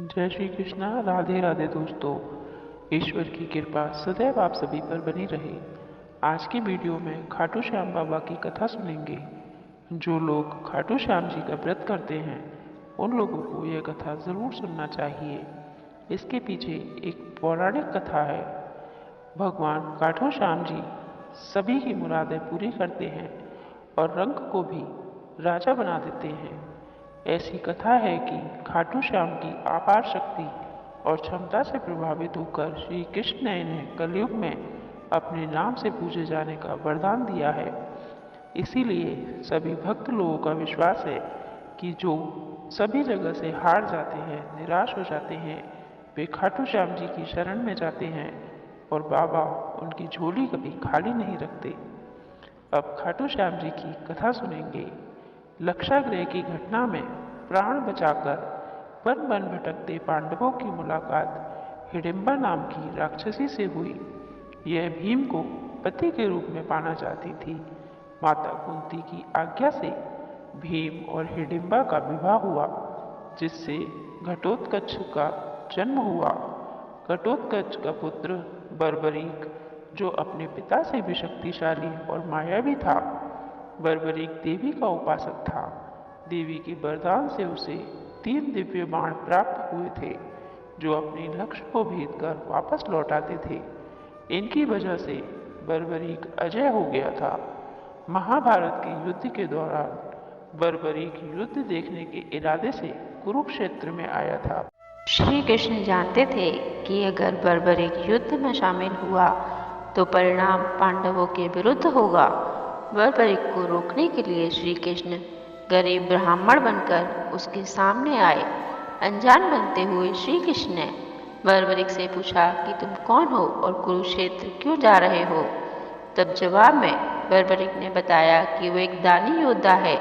जय श्री कृष्णा। राधे राधे दोस्तों। ईश्वर की कृपा सदैव आप सभी पर बनी रहे। आज की वीडियो में खाटू श्याम बाबा की कथा सुनेंगे। जो लोग खाटू श्याम जी का व्रत करते हैं उन लोगों को यह कथा ज़रूर सुनना चाहिए। इसके पीछे एक पौराणिक कथा है। भगवान खाटू श्याम जी सभी की मुरादें पूरी करते हैं और रंग को भी राजा बना देते हैं। ऐसी कथा है कि खाटू श्याम की अपार शक्ति और क्षमता से प्रभावित होकर श्री कृष्ण ने इन्हें कलयुग में अपने नाम से पूजे जाने का वरदान दिया है। इसीलिए सभी भक्त लोगों का विश्वास है कि जो सभी जगह से हार जाते हैं, निराश हो जाते हैं, वे खाटू श्याम जी की शरण में जाते हैं और बाबा उनकी झोली कभी खाली नहीं रखते। अब खाटू श्याम जी की कथा सुनेंगे। लक्षागृह की घटना में प्राण बचाकर वन वन भटकते पांडवों की मुलाकात हिडिंबा नाम की राक्षसी से हुई। यह भीम को पति के रूप में पाना चाहती थी। माता कुंती की आज्ञा से भीम और हिडिंबा का विवाह हुआ, जिससे घटोत्कच का जन्म हुआ। घटोत्कच का पुत्र बर्बरीक, जो अपने पिता से भी शक्तिशाली और मायावी था, बर्बरीक देवी का उपासक था। देवी के वरदान से उसे 3 दिव्य बाण प्राप्त हुए थे, जो अपने लक्ष्य को भेद कर वापस लौट आते थे। इनकी वजह से बर्बरीक अजय हो गया था। महाभारत के युद्ध के दौरान बर्बरीक युद्ध देखने के इरादे से कुरुक्षेत्र में आया था। श्री कृष्ण जानते थे कि अगर बर्बरीक युद्ध में शामिल हुआ तो परिणाम पांडवों के विरुद्ध होगा। बर्बरीक को रोकने के लिए श्री कृष्ण गरीब ब्राह्मण बनकर उसके सामने आए। अनजान बनते हुए श्री कृष्ण ने बर्बरीक से पूछा कि तुम कौन हो और कुरुक्षेत्र क्यों जा रहे हो। तब जवाब में बर्बरीक ने बताया कि वो एक दानी योद्धा है,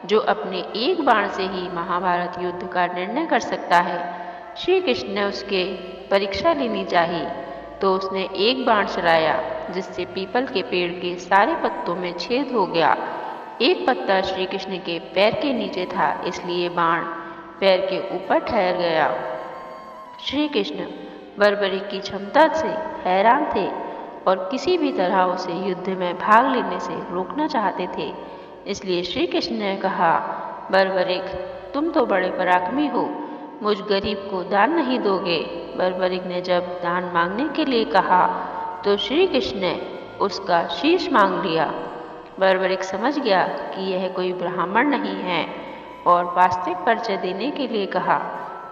जो अपने एक बाण से ही महाभारत युद्ध का निर्णय कर सकता है। श्री कृष्ण ने उसके परीक्षा लेनी चाहिए, तो उसने एक बाण चलाया, जिससे पीपल के पेड़ के सारे पत्तों में छेद हो गया। एक पत्ता श्री कृष्ण के पैर के नीचे था, इसलिए बाण पैर के ऊपर ठहर गया। श्री कृष्ण बर्बरीक की क्षमता से हैरान थे और किसी भी तरह उसे युद्ध में भाग लेने से रोकना चाहते थे। इसलिए श्री कृष्ण ने कहा, बर्बरीक, तुम तो बड़े पराक्रमी हो, मुझ गरीब को दान नहीं दोगे। बर्बरीक ने जब दान मांगने के लिए कहा तो श्री कृष्ण ने उसका शीश मांग लिया। बर्बरीक समझ गया कि यह कोई ब्राह्मण नहीं है और वास्तविक परिचय देने के लिए कहा।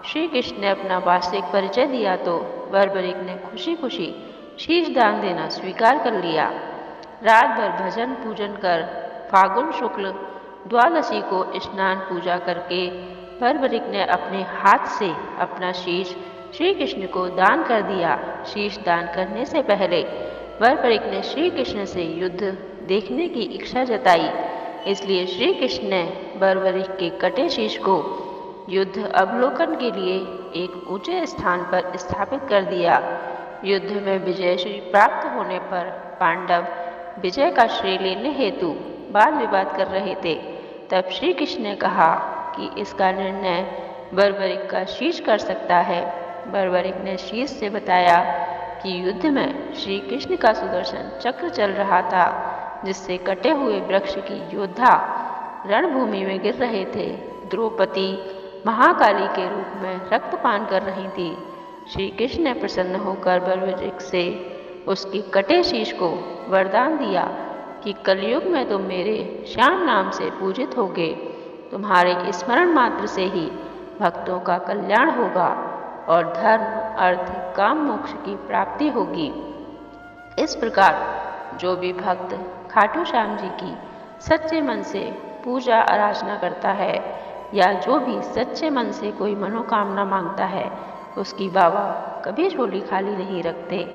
श्री कृष्ण ने अपना वास्तविक परिचय दिया तो बर्बरीक ने खुशी खुशी शीश दान देना स्वीकार कर लिया। रात भर भजन पूजन कर फागुन शुक्ल द्वादशी को स्नान पूजा करके बर्बरीक ने अपने हाथ से अपना शीश श्री कृष्ण को दान कर दिया। शीश दान करने से पहले बर्बरीक ने श्री कृष्ण से युद्ध देखने की इच्छा जताई। इसलिए श्री कृष्ण ने बर्बरीक के कटे शीश को युद्ध अवलोकन के लिए एक ऊंचे स्थान पर स्थापित कर दिया। युद्ध में विजय श्री प्राप्त होने पर पांडव विजय का श्रेय लेने हेतु वाद विवाद कर रहे थे। तब श्री कृष्ण ने कहा कि इसका निर्णय बर्बरीक का शीश कर सकता है। बर्बरीक ने शीश से बताया कि युद्ध में श्री कृष्ण का सुदर्शन चक्र चल रहा था, जिससे कटे हुए वृक्ष की योद्धा रणभूमि में गिर रहे थे। द्रौपदी महाकाली के रूप में रक्तपान कर रही थी। श्री कृष्ण ने प्रसन्न होकर बर्बरीक से उसके कटे शीश को वरदान दिया कि कलयुग में तुम मेरे श्याम नाम से पूजित होगे। तुम्हारे स्मरण मात्र से ही भक्तों का कल्याण होगा और धर्म, अर्थ, काम, मोक्ष की प्राप्ति होगी। इस प्रकार जो भी भक्त खाटू श्याम जी की सच्चे मन से पूजा आराधना करता है या जो भी सच्चे मन से कोई मनोकामना मांगता है, उसकी बाबा कभी झोली खाली नहीं रखते।